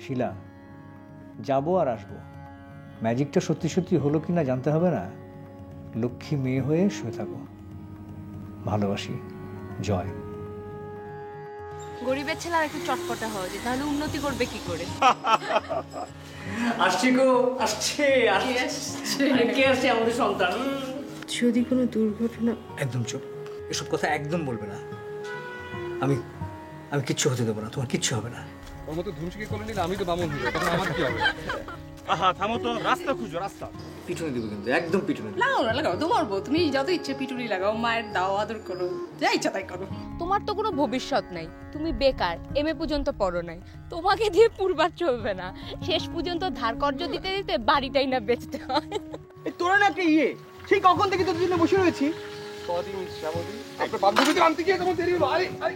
শিলা, যাবো আর আসবো, ম্যাজিকটা সত্যি সত্যি হলো কিনা জানতে হবে না। লক্ষ্মী মেয়ে হয়ে শুয়ে থাকো। ভালোবাসি, জয়। গরিবের ছেলে আর একটু চটপটা হওয়া উচিত, তাহলে উন্নতি করবে কি করে? আসছে গো, আসছে কে আসছে আমাদের সন্তান। যদি কোনো দুর্ঘটনা। একদম চুপ, এসব কথা একদম বলবে না। আমি আমি কিচ্ছু হতে দেবো না, তোমার কিচ্ছু হবে না। ওর মতো ধুমসিকে করে নিলে আমি তো বামন হয়ে যাবো, তখন আমার কি হবে? আহা থামো তো, রাস্তা খুঁজো, রাস্তা। পিটুনি দিব কিন্তু, একদম পিটুনি দিব। লাগাও না, লাগাও, তোমার বউ, তুমি যত ইচ্ছে পিটুনি লাগাও, মায়ের দাও, আদর করো, যা ইচ্ছা তাই করো। তোমার তো কোনো ভবিষ্যৎ নাই, তুমি বেকার, এমএ পর্যন্ত পড়ো নাই, তোমাকে দিয়ে পুরবার চলবে না। শেষ পর্যন্ত ধার কর্জ দিতে দিতে বাড়িটাই না বেচতে হয়। তোরা না একটা সেই কখন থেকে তোদের জন্য বসে রয়েছি। কদিন শ্যামলী, আপনার বান্ধবীদের আনতে গিয়ে তোমার দেরি হলো। আরে আরে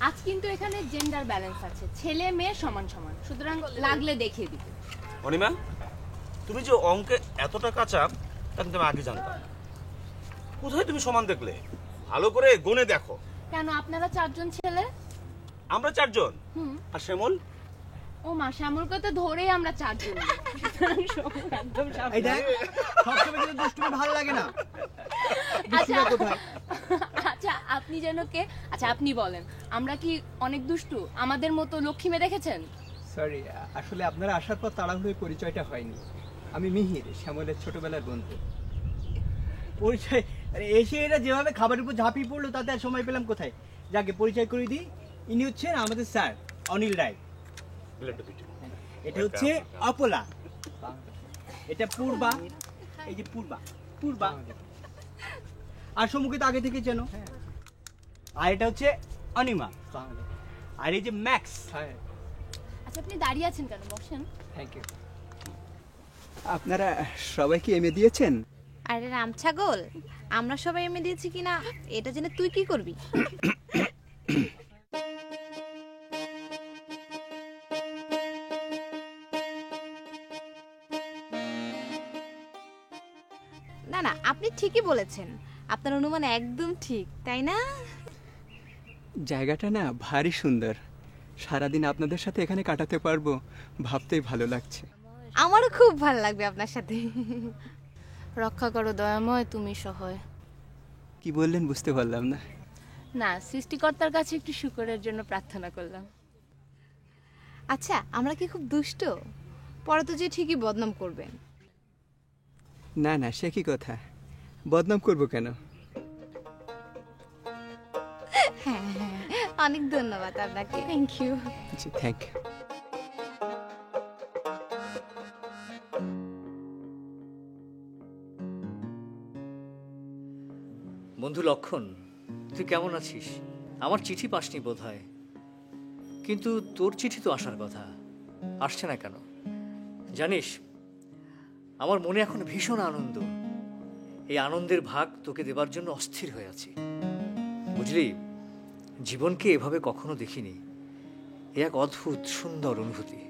আজ কিন্তু এখানে জেন্ডার ব্যালেন্স আছে, ছেলে মেয়ে সমান সমান, সুতরাং লাগলে দেখিয়ে দিবে। অনিমা, তুমি যে অঙ্কে এতটা কাঁচা তা কিন্তু আমি আগে জানতাম। কোথায় তুমি সমান দেখলে? ভালো করে গুনে দেখো। কেন, আপনারা চারজন ছেলে? আমরা চারজন। আর শ্যামল? ও মা, শ্যামলকে তো ধরেই আমরা চারজন। একদম এই দেখ, সবসময় কিন্তু দুষ্টুমি ভালো লাগে না। আচ্ছা দুষ্টুমিটা কোথায়? আচ্ছা আপনি যেন কে? আচ্ছা আপনি বলেন, আমরা কি অনেক দুষ্টু? আমাদের মতো লক্ষ্মী মেয়ে দেখেছেন? সরি, আসলে আপনারা আসার পর তাড়াহুড়োর পরিচয়টা হয়নি। আমি মিহির, শ্যামলের ছোটবেলার বন্ধু। পরিচয় এসে এরা যেভাবে খাবারের উপর ঝাঁপিয়ে পড়লো তাতে আর সময় পেলাম কোথায়। যাকে পরিচয় করে দিই, ইনি হচ্ছেন আমাদের স্যার অনিল রায়। এটা হচ্ছে অপলা, এটা পূর্বা, এই যে পূর্বা পূর্বা, আর সম্মুখে তো আগে থেকে চেন। আর এটা হচ্ছে অনিমা, আর এই যে ম্যাক্স। আচ্ছা আপনি দাঁড়িয়ে আছেন কেন, বসেন। Thank you. আপনারা সবাই কি এমএ দিয়েছেন? আরে রাম ছাগল, আমরা সবাই এমএ দিয়েছি কিনা এটা জেনে তুই কি করবি? না না, আপনি ঠিকই বলেছেন, আপনার অনুমান একদম ঠিক, তাই না? জায়গাটা না ভারী সুন্দর, সারাদিন আপনাদের সাথে এখানে কাটাতে পারবো ভাবতেই ভালো লাগছে। আমারও খুব ভালো লাগবে আপনার সাথে। রক্ষা করো দয়াময়, তুমি সহায়। কি বললেন বুঝতে পারলাম না। না, সৃষ্টিকর্তার কাছে একটু শুকরের জন্য প্রার্থনা করলাম। আচ্ছা, আমরা কি খুব দুষ্ট? পরে তো যে ঠিকই বদনাম করবেন। না না, সে কি কথা, বদনাম করবো কেন? হ্যাঁ হ্যাঁ, অনেক ধন্যবাদ আপনাকে। Thank you. জি থ্যাংক ইউ। বন্ধু লক্ষণ, তুই কেমন আছিস? আমার চিঠি পাসনি বোধহয়, কিন্তু তোর চিঠি তো আসার কথা, আসছে না কেন? জানিস, আমার মনে এখন ভীষণ আনন্দ। এই আনন্দের ভাগ তোকে দেবার জন্য অস্থির হয়ে আছি। বুঝলি, জীবনকে এভাবে কখনো দেখিনি। এ এক অদ্ভুত সুন্দর অনুভূতি।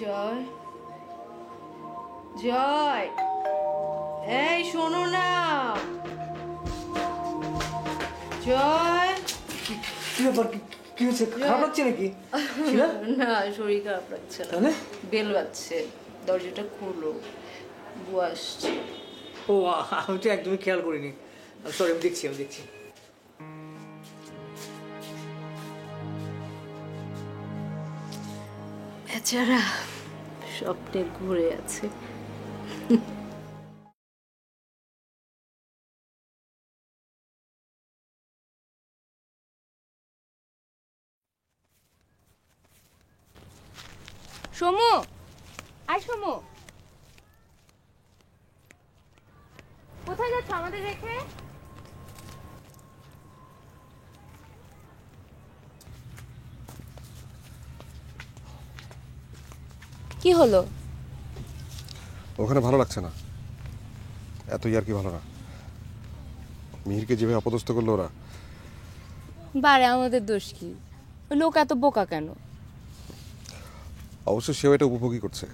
জয়, জয়, এই শোনো না, জয়। কি ব্যাপার, কি হয়েছে? খারাপ লাগছে নাকি? না, শরীর খারাপ লাগছে না। তাহলে? বেল বাজছে, দরজাটা খুলো, বউ আসছে। ও, আমি তো একদমই খেয়াল করিনি। সরি, আমি দেখছি। বেচারা স্বপ্নে ঘুরে আছে। সমু, আয় সমু, কোথায় যাচ্ছ আমাদের রেখে? কি হলো? ওখানে ভালো লাগছে না, এত ইয়ার কি ভালো না। মিহিরকে যেভাবে অপদস্থ করলো ওরা। বারে, আমাদের দোষ কি? লোক এত বোকা কেন? অবশ্য সেও এটা উপভোগই করছে,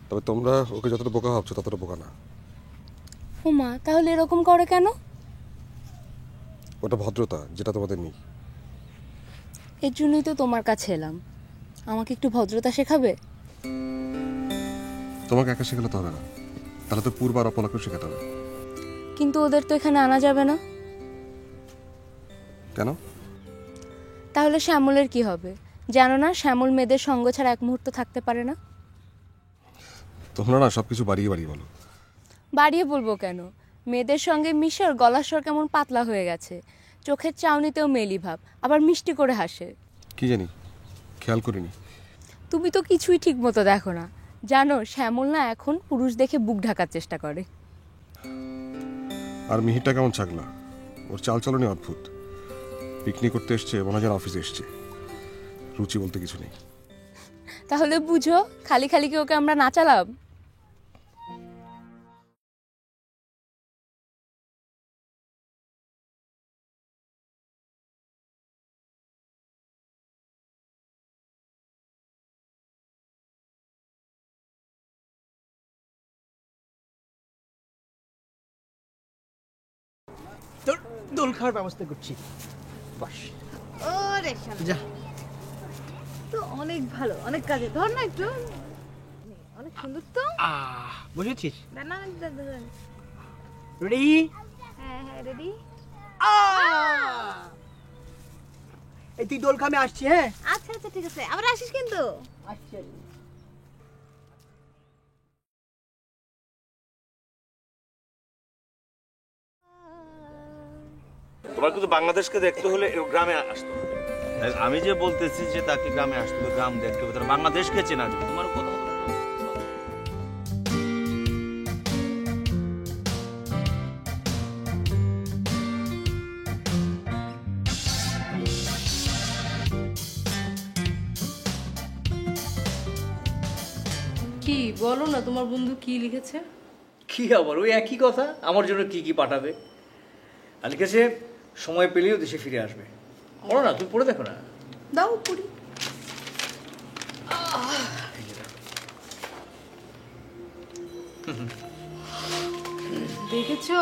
তবে তোমরা ওকে যতটা বোকা ভাবছো ততটা বোকা না। ওমা, তাহলে এরকম করে কেন? ওটা ভদ্রতা, যেটা তোমাদের নেই। এর জন্যই তো তোমার কাছে এলাম, আমাকে একটু ভদ্রতা শেখাবে। তোমাকে একা শেখালে তো হবে না, তাহলে তো পূর্ব আর অপলাকেও শেখাতে হবে। কিন্তু ওদের তো এখানে আনা যাবে না। কেন? তাহলে শ্যামলের কি হবে? জানো না, শ্যামল মেয়েদের সঙ্গ ছাড়া এক মুহূর্ত থাকতে পারে না। তোমরা না সবকিছু বাড়িয়ে বাড়িয়ে বলো। বাড়িয়ে বলবো কেন? মেয়েদের সঙ্গে মিশে ওর গলার স্বর কেমন পাতলা হয়ে গেছে, চোখের চাউনিতেও মেলি ভাব, আবার মিষ্টি করে হাসে। কি জানি, খেয়াল করিনি। তুমি তো কিছুই ঠিক মতো দেখো না। জানো, শ্যামল না এখন পুরুষ দেখে বুক ঢাকার চেষ্টা করে। আর মিহিরটা কেমন ছাগলা, ওর চালচলনই অদ্ভুত। পিকনিক করতে এসছে মনে হয় যেন অফিসে এসছে, রুচি বলতে কিছু নেই। তাহলে বুঝো, খালি খালি কি ওকে আমরা নাচালাম? তোর দোল খাওয়ার ব্যবস্থা করছি, বাস। ওরে যা, তো অনেক ভালো, অনেক কাজে। ধর না একটু, অনেক সুন্দর তো। বসেছিস? না রেডি? হ্যাঁ হ্যাঁ রেডি। এই তুই দোল খামে আসছি। হ্যাঁ আচ্ছা আচ্ছা ঠিক আছে, আবার আসিস কিন্তু। আচ্ছা। তোমার কিন্তু বাংলাদেশকে দেখতে হলে গ্রামে আসতে হবে। আমি যে বলতেছি যে তাকে গ্রামে আসতে হবে, গ্রাম দেখতে হবে, তার বাংলাদেশকে চেনা যাবে। তোমার কথা কি বলো না, তোমার বন্ধু কি লিখেছে? কি আবার ওই একই কথা, আমার জন্য কি কি পাঠাবে। আর লিখেছে সময় পেলেও দেশে ফিরে আসবে। পড়ো না, তুমি পড়ে দেখো না। দাও পড়ি। দেখেছো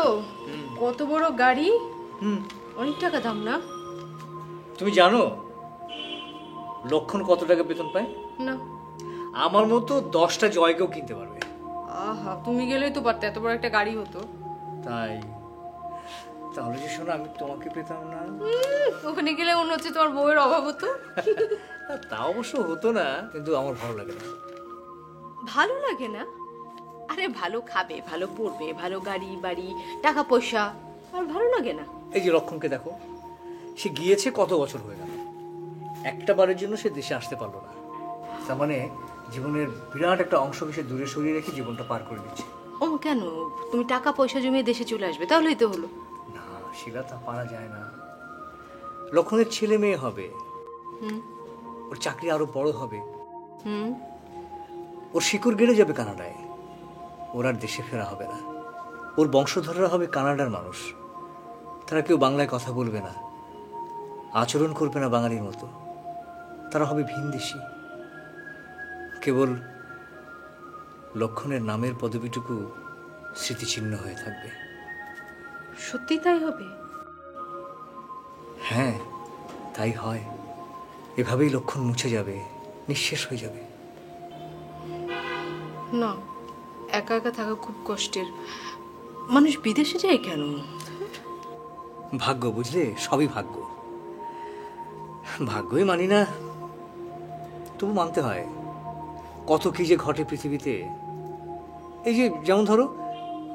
কত বড় গাড়ি, অনেক টাকা দাম না? তুমি জানো লক্ষণ কত টাকা বেতন পায়? না। আমার মতো 10টা জয়কেও কিনতে পারবে। আহা, তুমি গেলেই তো পারতে, এত বড় একটা গাড়ি হতো। তাই তাহলে যে শোনো, আমি তোমাকে পেতাম না। ওখানে গেলে মনে হচ্ছে তোমার বউয়ের অভাব হতো। তা অবশ্য হতো না, কিন্তু আমার ভালো লাগে না। ভালো লাগে না? আরে ভালো খাবে, ভালো পড়বে, ভালো গাড়ি বাড়ি, টাকা পয়সা, আর ভালো লাগে না? এই যে লক্ষণকে দেখো, সে গিয়েছে কত বছর হয়ে গেল, একটা বারের জন্য সে দেশে আসতে পারলো না। তার মানে জীবনের বিরাট একটা অংশকে সে দূরে সরিয়ে রেখে জীবনটা পার করে দিচ্ছে। ও কেন? তুমি টাকা পয়সা জমিয়ে দেশে চলে আসবে, তাহলেই তো হলো। না, সেটা তা পারা যায় না। লক্ষণের ছেলে মেয়ে হবে, ওর চাকরি আরো বড় হবে, ওর শিকড় গেড়ে যাবে কানাডায়, ওর আর দেশে ফেরা হবে না। ওর বংশধররা হবে কানাডার মানুষ, তারা কেউ বাংলায় কথা বলবে না, আচরণ করবে না বাঙালির মতো, তারা হবে ভিনদেশী। কেবল লক্ষণের নামের পদবীটুকু স্মৃতিচিহ্ন হয়ে থাকবে। সত্যি তাই হবে? হ্যাঁ, তাই হয়। এভাবেই লক্ষণ মুছে যাবে, নিঃশেষ হয়ে যাবে। না, একা একা থাকা খুব কষ্টের। মানুষ বিদেশে যায় কেন? ভাগ্য, বুঝলে, সবই ভাগ্য। ভাগ্যই মানি না, তবু মানতে হয়। কত কি যে ঘটে পৃথিবীতে। এই যে যেমন ধরো,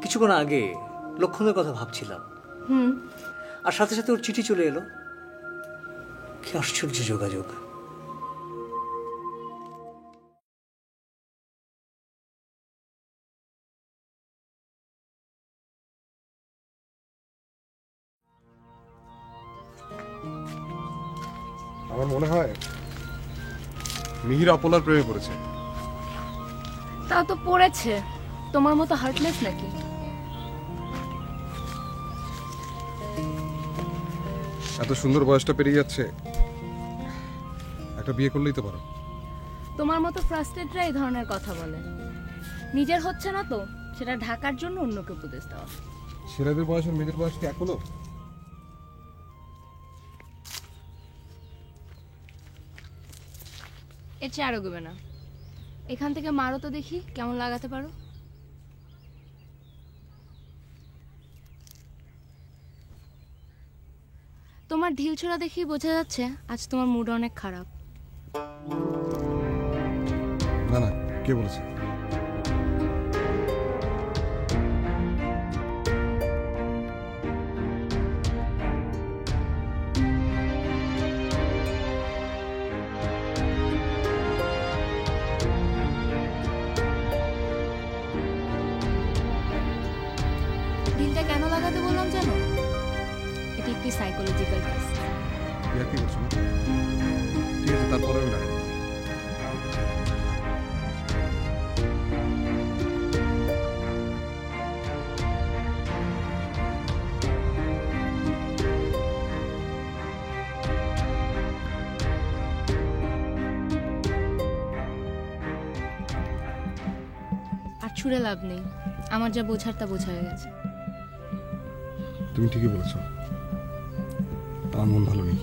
কিছুক্ষণ আগে লক্ষণের কথা ভাবছিলাম, আর সাথে সাথে ওর চিঠি চলে এলো। কি আশ্চর্য যোগাযোগ। আমার মনে হয় মিহির অপলার প্রেমে পড়েছে। তাও তো পড়েছে, তোমার মতো হার্টলেস নাকি? এত সুন্দর বয়সটা পেরিয়ে যাচ্ছে, একটা বিয়ে করলেই তো পারো। তোমার মতো ফ্রাস্ট্রেটরা এই ধরনের কথা বলে। নিজের হচ্ছে না তো সেটা ঢাকার জন্য অন্যকে উপদেশ দেওয়া। ছেলেদের বয়স আর মেয়েদের বয়স কি এক হলো? এর চেয়ে আর এগোবে না। এখান থেকে মারো তো দেখি কেমন লাগাতে পারো। তোমার ঢিলছোড়া দেখেই বোঝা যাচ্ছে আজ তোমার মুড অনেক খারাপ। না না, কে বলেছে? ঢিলটা কেন লাগাতে বললাম জানো? এটি একটি সাইকোলজিক্যাল টেস্ট। ইয়ার কি করছো না? ঠিক আছে, তারপরে আমি রাখবো। আর ছুড়ে লাভ নেই, আমার যা বোঝার তা বোঝা হয়ে গেছে। তুমি ঠিকই বলেছো, আমার মন ভালো নেই।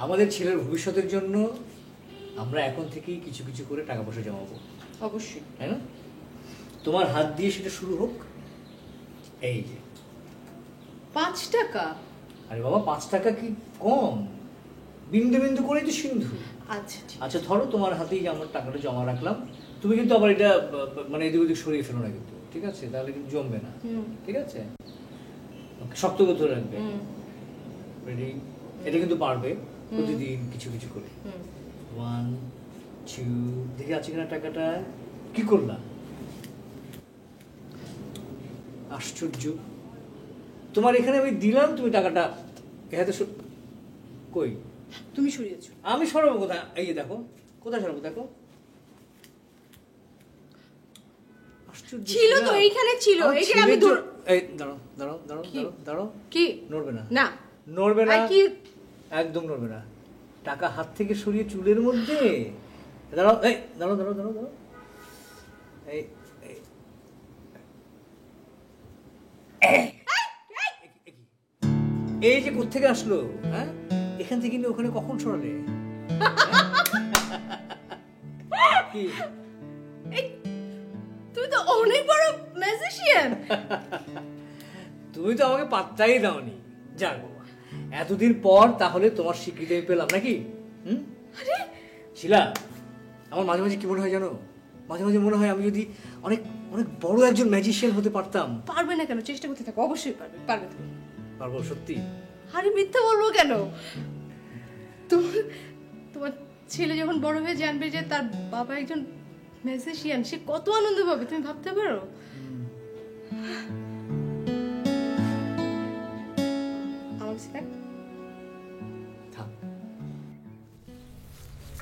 আমাদের ছেলের ভবিষ্যতের জন্য আমরা এখন থেকেই কিছু কিছু করে টাকা পয়সা জমাবো, অবশ্যই। তাই না? তোমার হাত দিয়ে সেটা শুরু হোক। এই যে 5 টাকা? আরে বাবা, 5 টাকা কি কম? বিন্দু বিন্দু করেই তো সিন্ধু। আচ্ছা ঠিক আচ্ছা ধরো তোমার হাতেই যে আমার টাকাটা জমা রাখলাম, তুমি কিন্তু আবার এটা মানে এদিক ওদিক সরিয়ে ফেলো না কিন্তু, ঠিক আছে? তাহলে কিন্তু জমবে না, ঠিক আছে? শক্ত করে রাখবে, রেডি? এটা কিন্তু পারবে প্রতিদিন কিছু কিছু করে। 1 2 দেখি আছে কিনা টাকাটা। কি করলা? আশ্চর্য, তোমার এখানে আমি দিলাম, তুমি টাকাটা হাতে কই? তুমি সরিয়েছো। আমি সরাবো কোথায়? এই যে দেখো, কোথায় সরাবো দেখো। আশ্চর্য, ছিল তো, এইখানে ছিল। এইখানে আমি এই দাঁড়াও দাঁড়াও দাঁড়াও দাঁড়াও দাঁড়াও। কি? নড়বে না, না নড়বে না, আর কি? একদম নড়বে না। টাকা হাত থেকে সরিয়ে চুলের মধ্যে দাঁড়াও। এই দাঁড়াও দাঁড়াও দাঁড়াও দাঁড়াও। এই এই এই যে কোত্থেকে আসলো? হ্যাঁ, এখান থেকে নিয়ে ওখানে কখন সরালে? কি তুমি তো অনেক বড় ম্যাজিশিয়ান। তুমি তো আমাকে পাত্তাই দাওনি। যাক বাবা, এতদিন পর তাহলে তোমার স্বীকৃতি আমি পেলাম নাকি? শিলা, আমার মাঝে মাঝে কি মনে হয় জানো? মাঝে মাঝে মনে হয় আমি যদি অনেক অনেক বড় একজন ম্যাজিশিয়ান হতে পারতাম। পারবে না কেন? চেষ্টা করতে থাকো, অবশ্যই পারবে। পারবে তুমি। পারবো সত্যি? আরে মিথ্যা বলবো কেন? তোমার ছেলে যখন বড় হয়ে জানবে যে তার বাবা একজন ম্যাজিশিয়ান, সে কত আনন্দ পাবে তুমি ভাবতে পারো? আমার কাছে থাক। থাক।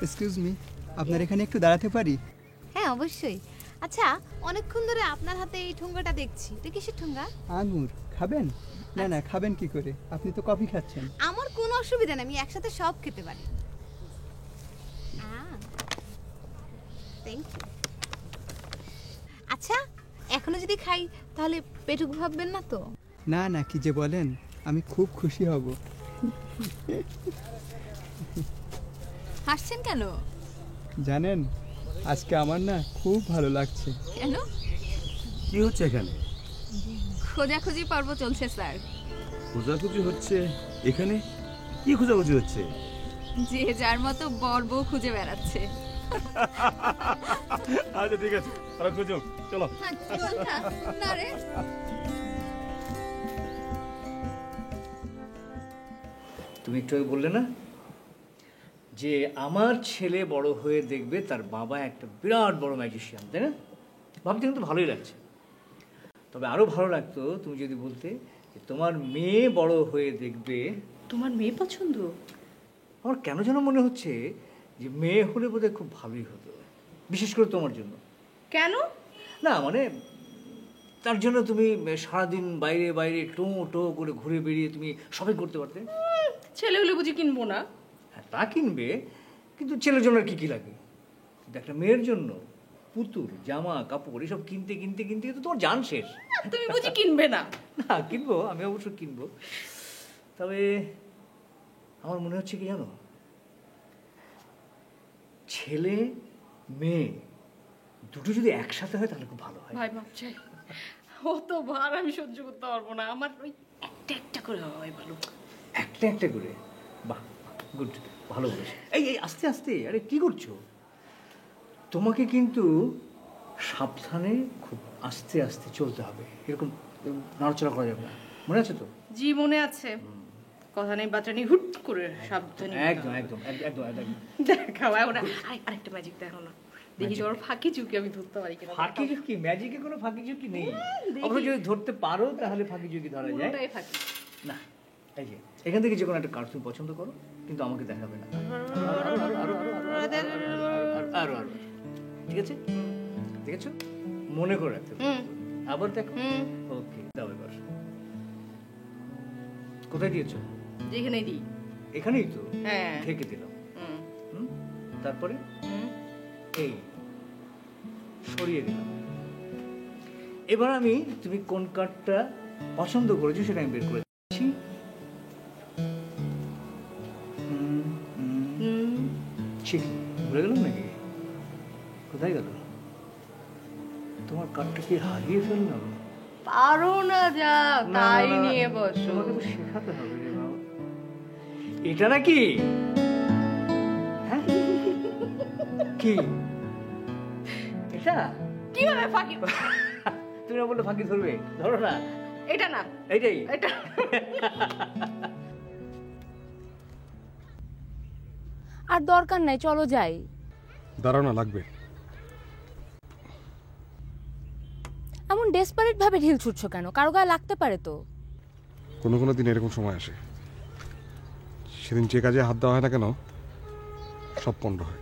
এক্সকিউজ মি, আপনার এখানে একটু দাঁড়াতে পারি? হ্যাঁ অবশ্যই। আচ্ছা, অনেকক্ষণ ধরে আপনার হাতে এই ঠোঙ্গাটা দেখছি, এটা কিসের ঠোঙ্গা? আঙুর খাবেন? না না, খাবেন কি করে? আপনি তো কফি খাচ্ছেন। আমার কোনো অসুবিধা নেই, আমি একসাথে সব খেতে পারি। Thank you. আচ্ছা, এখনো যদি খাই তাহলে পেটুক ভাববেন না তো? না না, কি যে বলেন, আমি খুব খুশি হব। হাসছেন কেন? জানেন, আজকে আমার না খুব ভালো লাগছে। কেন? কি হচ্ছে এখানে? খোঁজাখুঁজি পর্ব চলছে স্যার। খোঁজাখুঁজি হচ্ছে এখানে? কি খোঁজাখুঁজি হচ্ছে? যে যার মতো বর বউ খুঁজে বেড়াচ্ছে। আচ্ছা ঠিক আছে, আর খুঁজো, চলো। না রে, তুমি একটু আগে বললে না যে আমার ছেলে বড় হয়ে দেখবে তার বাবা একটা বিরাট বড় ম্যাজিশিয়ান, তাই না? ভাবতে কিন্তু ভালোই লাগছে। তবে আরো ভালো লাগতো তুমি যদি বলতে যে তোমার মেয়ে বড় হয়ে দেখবে। তোমার মেয়ে পছন্দ? আমার কেন যেন মনে হচ্ছে যে মেয়ে হলে বোধহয় খুব ভালোই হতো, বিশেষ করে তোমার জন্য। কেন? না মানে তার জন্য তুমি সারাদিন বাইরে বাইরে টো টো করে ঘুরে বেরিয়ে তুমি শপিং করতে পারতে। ছেলে হলে বুঝি কিনবো না? হ্যাঁ, তা কিনবে, কিন্তু ছেলের জন্য আর কি লাগে। কিন্তু একটা মেয়ের জন্য পুতুল, জামা কাপড় এসব কিনতে কিনতে কিনতে কিন্তু তোমার জান শেষ। তুমি বুঝি কিনবে না? না, কিনবো, আমি অবশ্য কিনবো। তবে আমার মনে হচ্ছে কি জানো, ছেলে মেয়ে দুটো যদি একসাথে হয় তাহলে খুব ভালো হয়। ভাই বাপ চাই, ও তো ভার আমি সহ্য করতে পারবো না। আমার ওই একটা একটা করে হয় ভালো। একটা একটা করে? বাহ, গুড, ভালো বলেছে। এই এই আস্তে আস্তে, আরে কি করছো? তোমাকে কিন্তু সাবধানে খুব আস্তে আস্তে চলতে হবে, এরকম নড়াচড়া করা যাবে না, মনে আছে তো? জি মনে আছে, কথা নেই বাচ্চা নেই, হুট করে সাবধানে। একদম একদম একদম একদম। দেখাও এখন, আরেকটা ম্যাজিক দেখো না, দেখি যে ওর ফাঁকি চুকি আমি ধরতে পারি কিনা। ফাঁকি ঝুঁকি? ম্যাজিকে কোনো ফাঁকি ঝুঁকি নেই। অবশ্য যদি ধরতে পারো তাহলে ফাঁকি ঝুঁকি ধরা যায়। পুরোটাই ফাঁকি। না, এই যে এখান থেকে যে কোনো একটা কার্টুন পছন্দ করো, কিন্তু আমাকে দেখাবে না। আরো আরো, ঠিক আছে? দেখেছো, মনে করে রাখতে হবে। আবার দেখো। ওকে, দাও এবার। কোথায় দিয়েছো? যেখানেই দিই। এখানেই তো? হ্যাঁ। থেকে দিলাম। তারপরে এই সরিয়ে দিলাম। এবার আমি, তুমি কোন কার্ডটা পছন্দ করেছো সেটা আমি বের করে দিচ্ছি। ঠিক, ভুলে গেলাম নাকি? কোথায় গেল? তোমার কার্ডটা কি হারিয়ে ফেললাম? পারো না যা, তাই নিয়ে বসো। তোমাকে তো শেখাতে হবে রে বাবা। এটা নাকি? হ্যাঁ, কি এটা? কিভাবে ফাঁকি? তুমি না বললে ফাঁকি ধরবে, ধরো না। এটা না, এইটাই। এটা। আর দরকার নাই, চলো যাই। দাঁড়াও না, লাগবে। এমন ডেসপারেট ভাবে ঢিল ছুটছো কেন? কারো গায়ে লাগতে পারে তো। কোনো কোনো দিন এরকম সময় আসে, সেদিন যে কাজে হাত দেওয়া হয় না কেন সব পণ্ড হয়।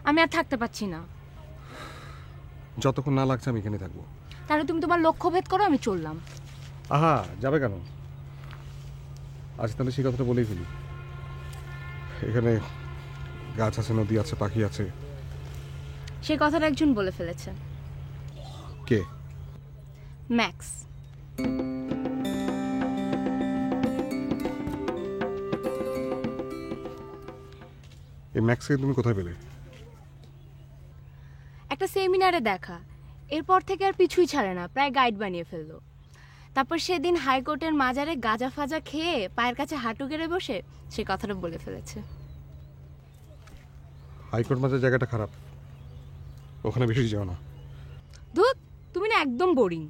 আমি আর থাকতে পারছি না। যতক্ষণ না লাগছে আমি এখানে থাকবো। তাহলে তুমি তোমার লক্ষ্য ভেদ করো, আমি চললাম। আহা, যাবে কেন? আজ তাহলে সেই কথাটা বলেই ফেলি। এখানে গাছ আছে, নদী আছে, পাখি আছে। সেই কথাটা একজন বলে ফেলেছে। কে? ম্যাক্স। এই ম্যাক্সকে তুমি কোথায় পেলে? একটা সেমিনারে দেখা, এরপর থেকে আর পিছুই ছাড়ে না, প্রায় গাইড বানিয়ে ফেললো। তারপর সেদিন হাইকোর্টের মাজারে গাঁজা ফাজা খেয়ে পায়ের কাছে হাঁটু গেড়ে বসে সে কথাটা বলে ফেলেছে। হাইকোর্ট মাঝে জায়গাটা খারাপ, ওখানে বেশি যাও না। ধুত, তুমি না একদম বোরিং।